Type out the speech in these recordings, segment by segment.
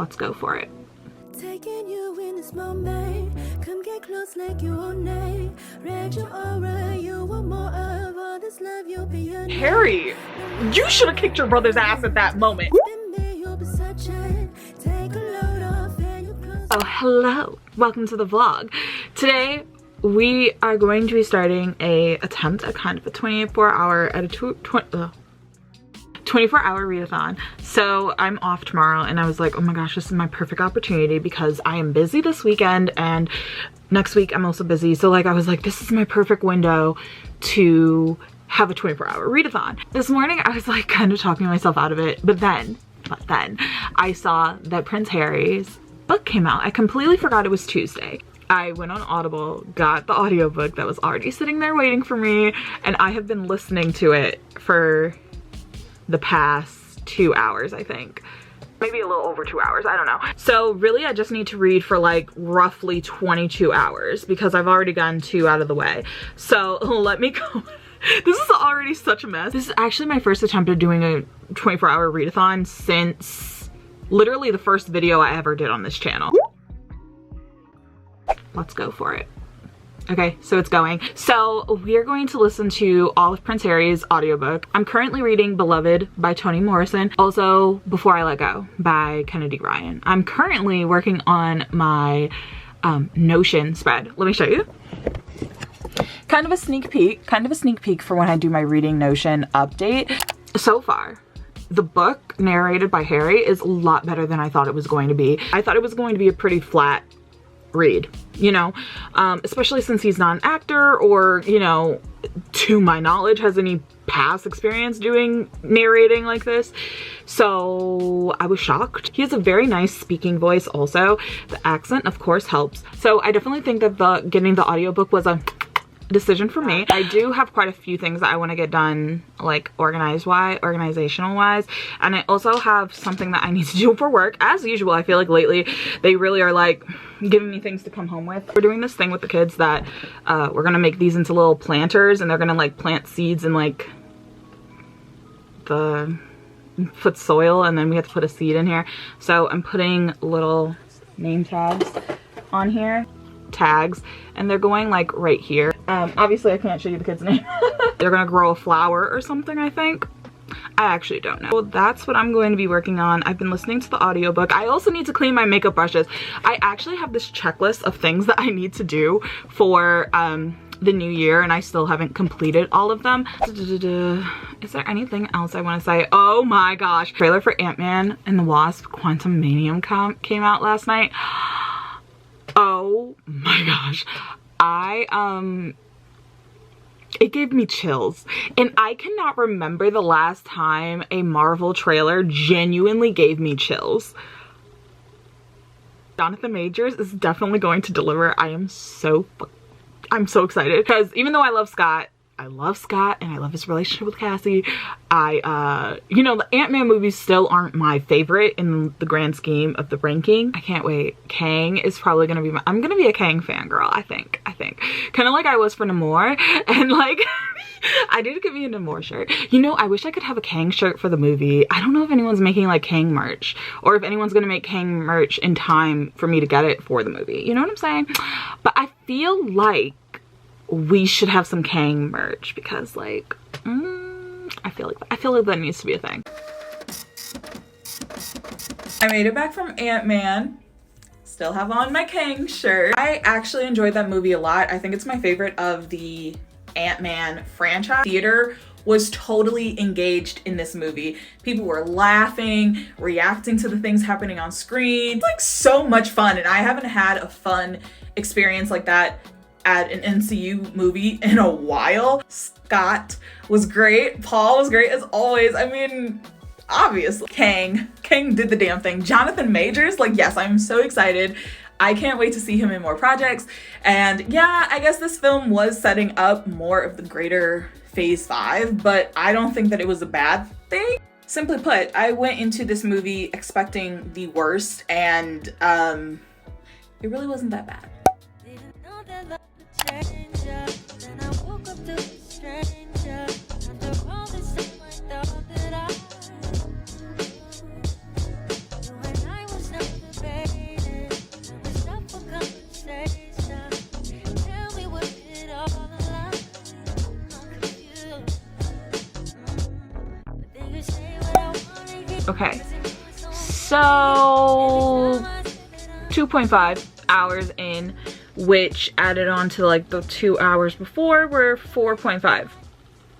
Let's go for it. Taking you in this moment, come get close like you own name. Read your aura, you want more of all this love, you'll be a Harry, you should have kicked your brother's ass at that moment. Oh, hello. Welcome to the vlog. Today, we are going to be starting a attempt at kind of a 24-hour readathon. So I'm off tomorrow and I was like, oh my gosh, this is my perfect opportunity because I am busy this weekend and next week I'm also busy. So like I was like, this is my perfect window to have a 24-hour readathon. This morning I was like kind of talking myself out of it, but then I saw that Prince Harry's book came out. I completely forgot it was Tuesday. I went on Audible, got the audiobook that was already sitting there waiting for me, and I have been listening to it for the past 2 hours, I think. Maybe a little over 2 hours, I don't know. So really I just need to read for like roughly 22 hours because I've already gotten 2 out of the way. So let me go. This is already such a mess. This is actually my first attempt at doing a 24-hour readathon since literally the first video I ever did on this channel. Let's go for it. Okay, so it's going. So we are going to listen to all of Prince Harry's audiobook. I'm currently reading Beloved by Toni Morrison. Also, Before I Let Go by Kennedy Ryan. I'm currently working on my Notion spread. Let me show you. Kind of a sneak peek for when I do my reading Notion update. So far, the book narrated by Harry is a lot better than I thought it was going to be. I thought it was going to be a pretty flat read, you know, especially since he's not an actor or, you know, to my knowledge has any past experience doing narrating like this. So I was shocked. He has a very nice speaking voice also. The accent of course helps. So I definitely think that getting the audiobook was a decision for me. I do have quite a few things that I want to get done, like organizational wise, and I also have something that I need to do for work. As usual, I feel like lately they really are like giving me things to come home with. We're doing this thing with the kids that we're gonna make these into little planters and they're gonna like plant seeds in like the foot soil and then we have to put a seed in here. So I'm putting little name tags on here. Tags, and they're going like right here. Obviously I can't show you the kid's name. They're gonna grow a flower or something, I think. I actually don't know. Well, that's what I'm going to be working on. I've been listening to the audiobook. I also need to clean my makeup brushes. I actually have this checklist of things that I need to do for the new year and I still haven't completed all of them. Is there anything else I want to say? Oh my gosh. Trailer for Ant-Man and the Wasp Quantumania came out last night. Oh my gosh. It gave me chills. And I cannot remember the last time a Marvel trailer genuinely gave me chills. Jonathan Majors is definitely going to deliver. I'm so excited because even though I love Scott and I love his relationship with Cassie, you know, the Ant-Man movies still aren't my favorite in the grand scheme of the ranking. I can't wait. Kang is probably gonna be I'm gonna be a Kang fangirl, I think. Kind of like I was for Namor, and like, I did get me a Namor shirt. You know, I wish I could have a Kang shirt for the movie. I don't know if anyone's making like Kang merch, or if anyone's gonna make Kang merch in time for me to get it for the movie. You know what I'm saying? But I feel like we should have some Kang merch because like I feel like that needs to be a thing. I made it back from Ant-Man. Still have on my Kang shirt. I actually enjoyed that movie a lot. I think it's my favorite of the Ant-Man franchise. Theater was totally engaged in this movie. People were laughing, reacting to the things happening on screen. It's like so much fun, and I haven't had a fun experience like that at an MCU movie in a while. Scott was great. Paul was great as always. I mean, obviously. Kang did the damn thing. Jonathan Majors, like, yes, I'm so excited. I can't wait to see him in more projects. And yeah, I guess this film was setting up more of the greater Phase 5, but I don't think that it was a bad thing. Simply put, I went into this movie expecting the worst, and it really wasn't that bad. So 2.5 hours in, which added on to like the 2 hours before, we're 4.5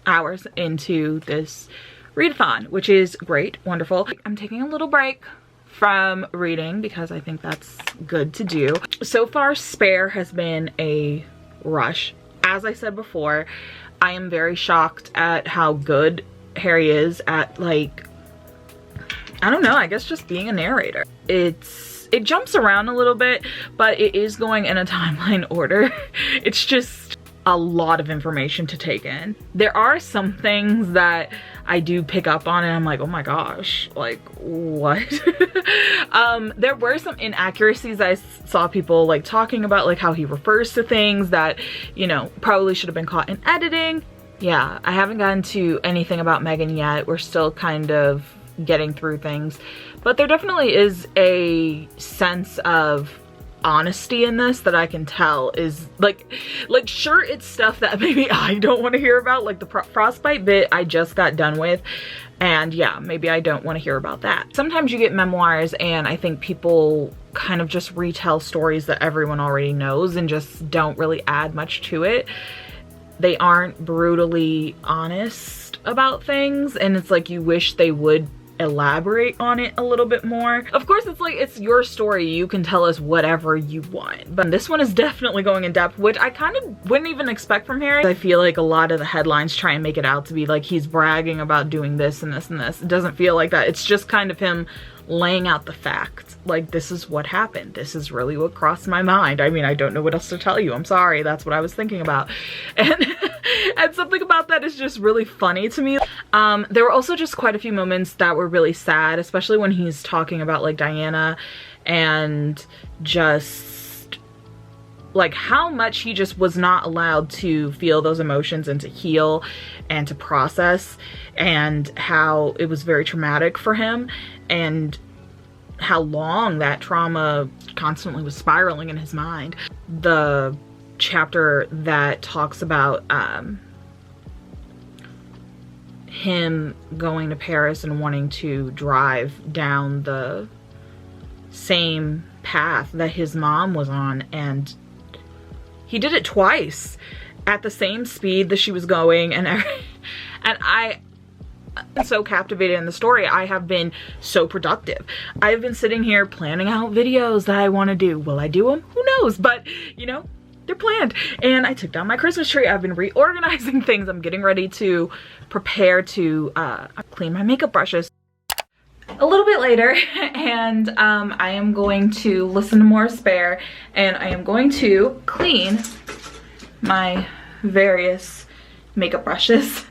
hours into this readathon, which is great, wonderful. I'm taking a little break from reading because I think that's good to do. So far, Spare has been a rush. As I said before, I am very shocked at how good Harry is at, like, I don't know, I guess just being a narrator. It jumps around a little bit, but it is going in a timeline order. It's just a lot of information to take in. There are some things that I do pick up on and I'm like, oh my gosh, like what? There were some inaccuracies I saw people like talking about, like how he refers to things that, you know, probably should have been caught in editing. Yeah, I haven't gotten to anything about Meghan yet. We're still kind of getting through things, but there definitely is a sense of honesty in this that I can tell is like sure, it's stuff that maybe I don't want to hear about, like the frostbite bit I just got done with, and yeah, maybe I don't want to hear about that. Sometimes you get memoirs and I think people kind of just retell stories that everyone already knows and just don't really add much to it. They aren't brutally honest about things, and it's like you wish they would elaborate on it a little bit more. Of course, it's like, it's your story, you can tell us whatever you want, but this one is definitely going in depth, which I kind of wouldn't even expect from Harry. I feel like a lot of the headlines try and make it out to be like he's bragging about doing this and this and this. It doesn't feel like that. It's just kind of him laying out the facts. Like, this is what happened. This is really what crossed my mind. I mean, I don't know what else to tell you. I'm sorry. That's what I was thinking about. And something about that is just really funny to me. There were also just quite a few moments that were really sad, especially when he's talking about like Diana and just like how much he just was not allowed to feel those emotions and to heal and to process, and how it was very traumatic for him, and how long that trauma constantly was spiraling in his mind. The chapter that talks about him going to Paris and wanting to drive down the same path that his mom was on, and he did it twice at the same speed that she was going, and I'm so captivated in the story. I have been so productive. I've been sitting here planning out videos that I want to do. Will I do them? Who knows? But you know, they're planned. And I took down my Christmas tree. I've been reorganizing things. I'm getting ready to prepare to clean my makeup brushes a little bit later, and I am going to listen to more Spare, and I am going to clean my various makeup brushes.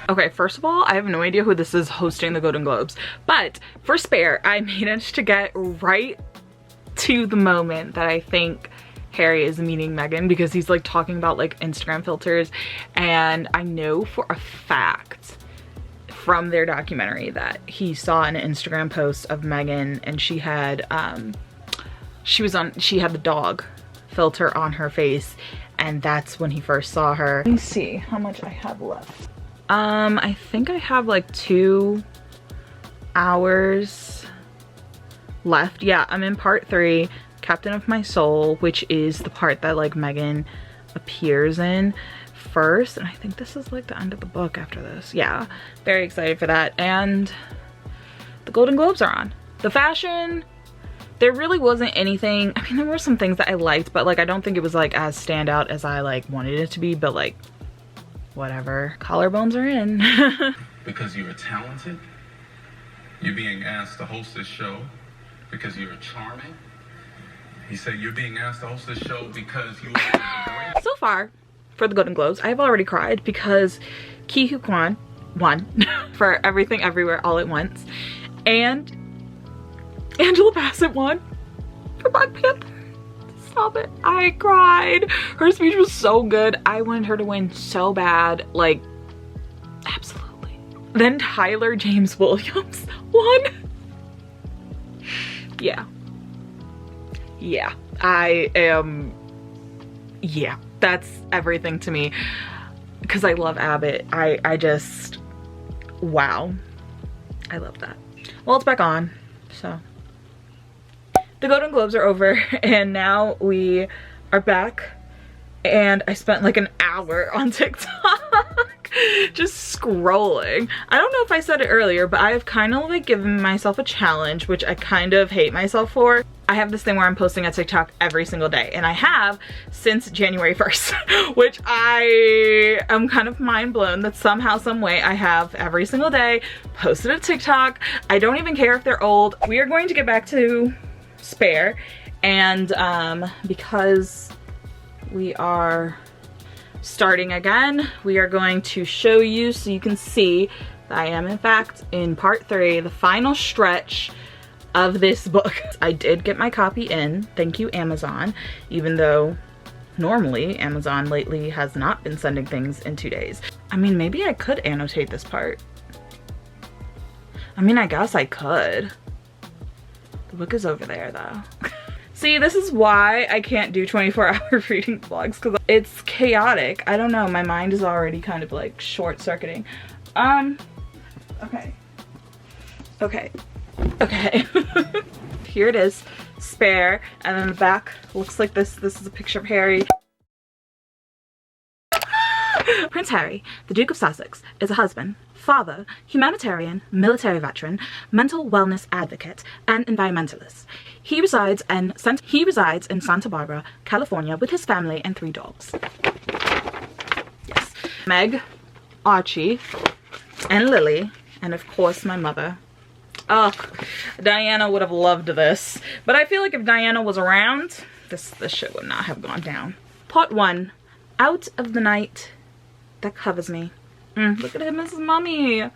Okay, first of all, I have no idea who this is hosting the Golden Globes, but for Spare, I managed to get right to the moment that I think Harry is meeting Meghan, because he's like talking about like Instagram filters, and I know for a fact from their documentary that he saw an Instagram post of Meghan, and she had she had the dog filter on her face, and that's when he first saw her. Let me see how much I have left. I think I have like 2 hours left. Yeah, I'm in part 3, Captain of My Soul, which is the part that like Meghan appears in first, and I think this is like the end of the book after this. Yeah, very excited for that. And the Golden Globes are on. The fashion, there really wasn't anything. I mean, there were some things that I liked, but like I don't think it was like as standout as I like wanted it to be, but like whatever. Collarbones are in. Because you're talented. You're being asked to host this show because you're charming. He said you're being asked to host this show because you are great. So far for the Golden Globes, I've already cried because Ke Huy Quan won for Everything Everywhere All at Once, and Angela Bassett won for Black Panther. Stop it. I cried. Her speech was so good. I wanted her to win so bad. Like, absolutely. Then Tyler James Williams won. Yeah. Yeah. Yeah. That's everything to me. Because I love Abbott. I just, wow. I love that. Well, it's back on, so. The Golden Globes are over and now we are back, and I spent like an hour on TikTok just scrolling. I don't know if I said it earlier, but I've kind of like given myself a challenge, which I kind of hate myself for. I have this thing where I'm posting a TikTok every single day, and I have since January 1st, which I am kind of mind blown that somehow, some way I have every single day posted a TikTok. I don't even care if they're old. We are going to get back to Spare, and because we are starting again, we are going to show you so you can see that I am in fact in part 3, the final stretch of this book. I did get my copy in, thank you Amazon, even though normally Amazon lately has not been sending things in 2 days. I mean, maybe I could annotate this part. I mean, I guess I could. The book is over there though. See, this is why I can't do 24-hour reading vlogs, because it's chaotic. I don't know, my mind is already kind of like short-circuiting. Okay. Here it is, Spare, and then the back looks like this. This is a picture of Harry. Prince Harry, the Duke of Sussex, is a husband, father, humanitarian, military veteran, mental wellness advocate, and environmentalist. He resides in Santa Barbara, California with his family and 3 dogs. Yes. Meg, Archie, and Lily, and of course my mother. Oh, Diana would have loved this. But I feel like if Diana was around, this shit would not have gone down. Part 1, Out of the Night That Covers Me. Look at him as mommy.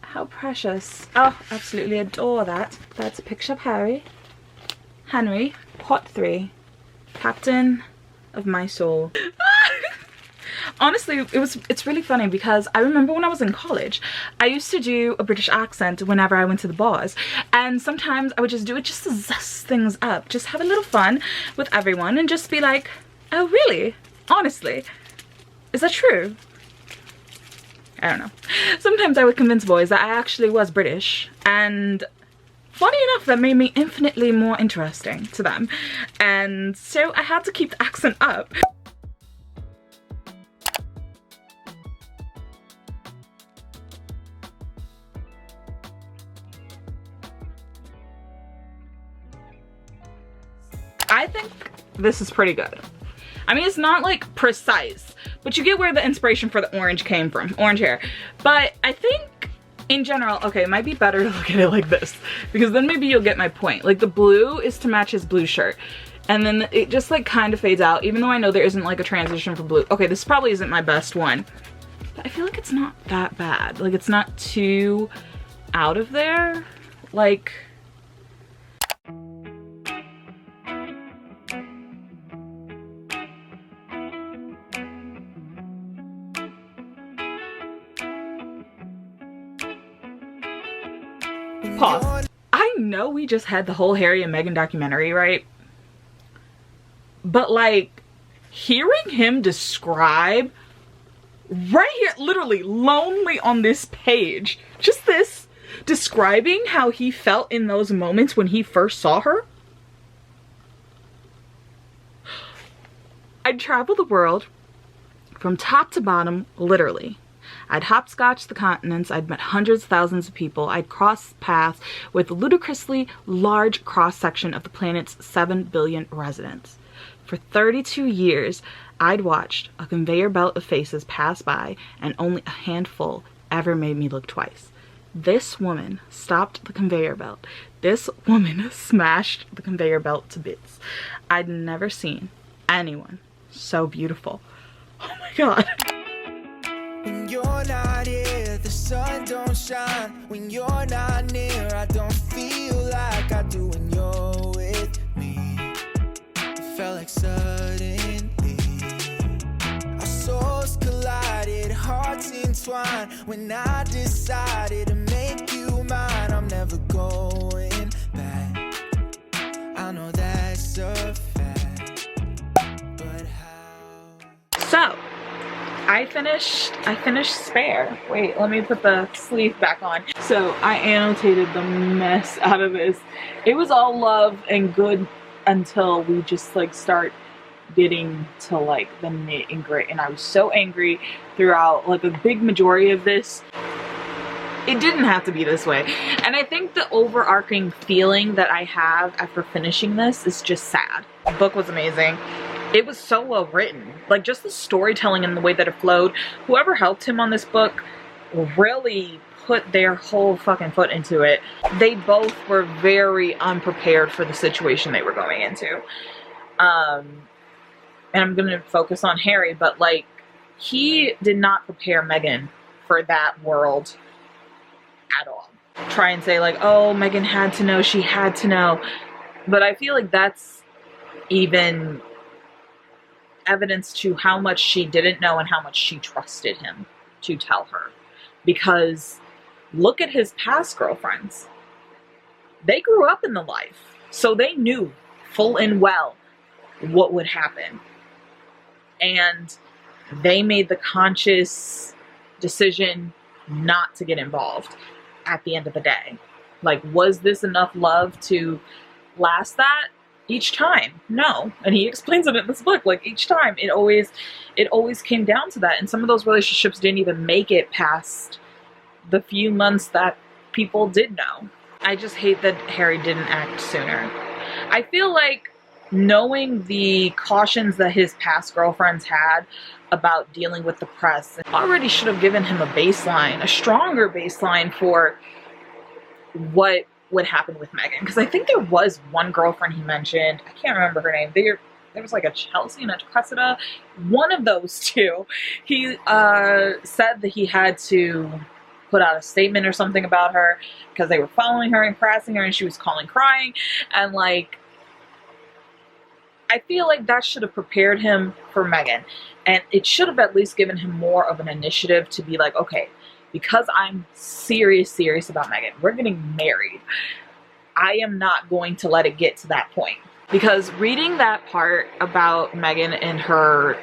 How precious. Oh, absolutely adore that. That's a picture of Henry. Part 3, Captain of My Soul. Honestly, it's really funny because I remember when I was in college, I used to do a British accent whenever I went to the bars, and sometimes I would just do it just to zest things up, just have a little fun with everyone and just be like, oh really? Honestly? Is that true? I don't know. Sometimes I would convince boys that I actually was British, and funny enough, that made me infinitely more interesting to them, and so I had to keep the accent up. I think this is pretty good. I mean, it's not like precise, but you get where the inspiration for the orange came from, orange hair. But I think in general, okay, it might be better to look at it like this, because then maybe you'll get my point. Like the blue is to match his blue shirt, and then it just like kind of fades out, even though I know there isn't like a transition for blue. Okay, this probably isn't my best one, but I feel like it's not that bad. Like it's not too out of there. Like, pause. I know we just had the whole Harry and Meghan documentary, right? But like, hearing him describe right here, literally lonely on this page, just this, describing how he felt in those moments when he first saw her. I'd travel the world from top to bottom, literally, I'd hopscotched the continents, I'd met hundreds of thousands of people, I'd crossed paths with a ludicrously large cross-section of the planet's 7 billion residents. For 32 years, I'd watched a conveyor belt of faces pass by, and only a handful ever made me look twice. This woman stopped the conveyor belt. This woman smashed the conveyor belt to bits. I'd never seen anyone so beautiful. Oh my god. When you're not here, the sun don't shine. When you're not near, I don't feel like I do when you're with me. It felt like suddenly our souls collided, hearts entwined. When I decided to make you mine, I'm never going back. I know that's a fact, but how? So, I finished Spare. Wait, let me put the sleeve back on. So I annotated the mess out of this. It was all love and good until we just like start getting to like the nit and grit, and I was so angry throughout like a big majority of this. It didn't have to be this way, and I think the overarching feeling that I have after finishing this is just sad. The book was amazing. It was so well written, like just the storytelling and the way that it flowed. Whoever helped him on this book really put their whole fucking foot into it. They both were very unprepared for the situation they were going into. And I'm gonna focus on Harry, but like he did not prepare Meghan for that world at all. Try and say like, oh, Meghan had to know, she had to know, but I feel like that's even evidence to how much she didn't know and how much she trusted him to tell her. Because look at his past girlfriends. They grew up in the life, so they knew full and well what would happen. And they made the conscious decision not to get involved at the end of the day. Like, was this enough love to last that? Each time, no. And he explains it in this book. Like each time, it always came down to that. And some of those relationships didn't even make it past the few months that people did know. I just hate that Harry didn't act sooner. I feel like knowing the cautions that his past girlfriends had about dealing with the press already should have given him a baseline, a stronger baseline for what would happen with Meghan. Because I think there was one girlfriend he mentioned, I can't remember her name, there was like a Chelsea and a Cressida, one of those two. He said that he had to put out a statement or something about her because they were following her and harassing her and she was calling crying, and like I feel like that should have prepared him for Meghan, and it should have at least given him more of an initiative to be like, okay, because I'm serious about Meghan, we're getting married, I am not going to let it get to that point. Because reading that part about Meghan and her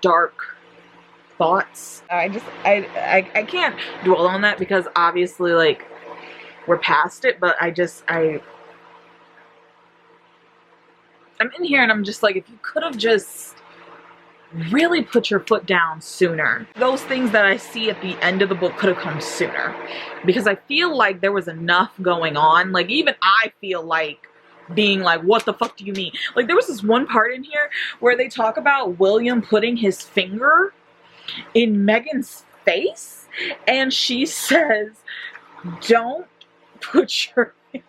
dark thoughts, I can't dwell on that because obviously like we're past it, but I'm in here and I'm just like, if you could have just really put your foot down sooner. Those things that I see at the end of the book could have come sooner, because I feel like there was enough going on. Like even I feel like being like, what the fuck do you mean? Like there was this one part in here where they talk about William putting his finger in Meghan's face and she says, don't put your finger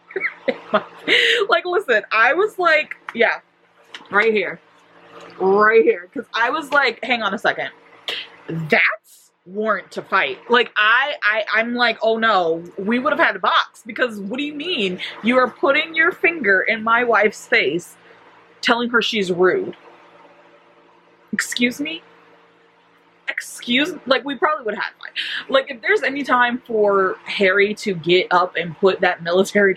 in my face. Like listen, I was like, yeah, right here, because I was like, hang on a second, that's warrant to fight. Like I'm like, oh no, we would have had to box, because what do you mean you are putting your finger in my wife's face telling her she's rude? Excuse me? Like we probably would have had to fight. Like if there's any time for Harry to get up and put that military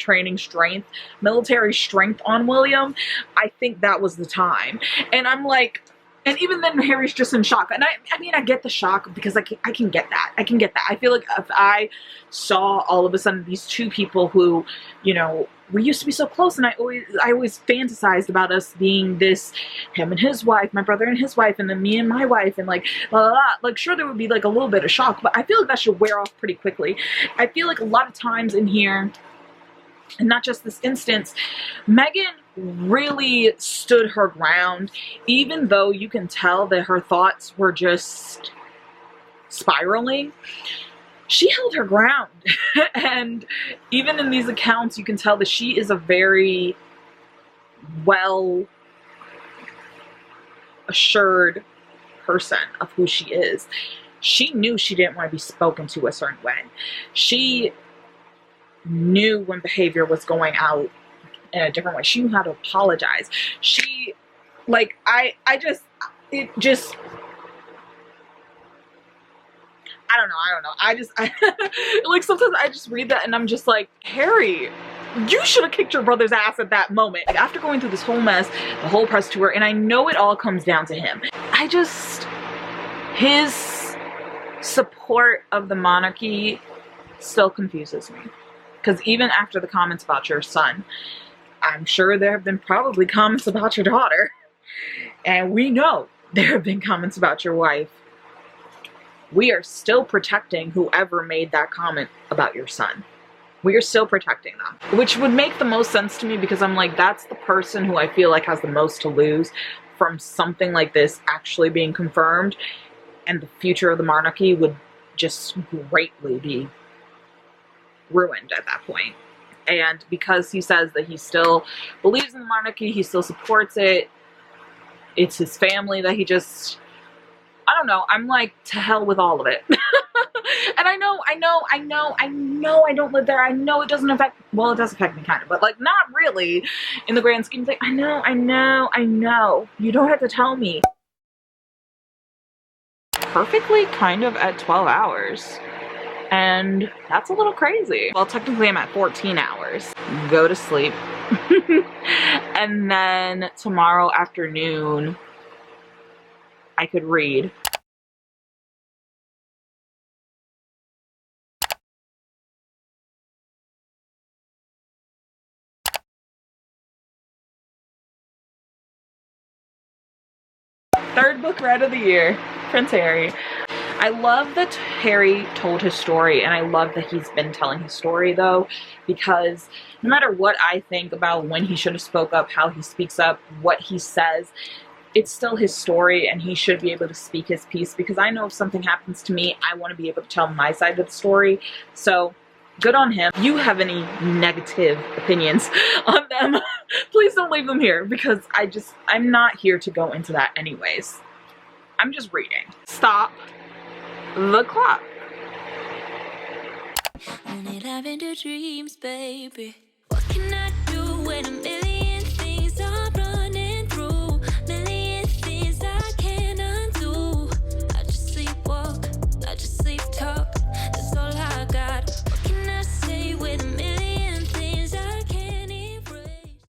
strength on William, I think that was the time. And I'm like, And even then, Harry's just in shock. And I mean, I get the shock because I can get that. I can get that. I feel like if I saw all of a sudden these two people who, you know, we used to be so close, and I always fantasized about us being this, him and his wife, my brother and his wife, and then me and my wife, and like, blah, blah, blah. Like, sure, there would be like a little bit of shock, but I feel like that should wear off pretty quickly. I feel like a lot of times in here, and not just this instance, Meghan really stood her ground, even though you can tell that her thoughts were just spiraling. She held her ground. And even in these accounts, you can tell that she is a very well assured person of who she is. She knew she didn't want to be spoken to a certain way. She knew when behavior was going out in a different way. She knew how to apologize. She, like, I don't know. Like, sometimes I just read that and I'm just like, Harry, you should have kicked your brother's ass at that moment. Like, after going through this whole mess, the whole press tour, and I know it all comes down to him. His support of the monarchy still confuses me. Because even after the comments about your son, I'm sure there have been probably comments about your daughter. And we know there have been comments about your wife. We are still protecting whoever made that comment about your son. We are still protecting them. Which would make the most sense to me, because I'm like, that's the person who I feel like has the most to lose from something like this actually being confirmed. And the future of the monarchy would just greatly be ruined at that point. And because he says that he still believes in the monarchy, he still supports it, it's his family that he just, I don't know, I'm like, to hell with all of it. And I know I don't live there. I know it doesn't affect, well, it does affect me kind of, but like, not really in the grand scheme of things. I know. You don't have to tell me. Perfectly kind of at 12 hours. And that's a little crazy. Well, technically I'm at 14 hours. Go to sleep. And then tomorrow afternoon, I could read. Third book read of the year, Prince Harry. I love that Harry told his story, and I love that he's been telling his story though, because no matter what I think about when he should have spoke up, how he speaks up, what he says, it's still his story, and he should be able to speak his piece, because I know if something happens to me, I want to be able to tell my side of the story. So good on him. If you have any negative opinions on them, please don't leave them here, because I'm not here to go into that anyways. I'm just reading. Stop the clock. Only loving the dreams, baby. What can I do when I'm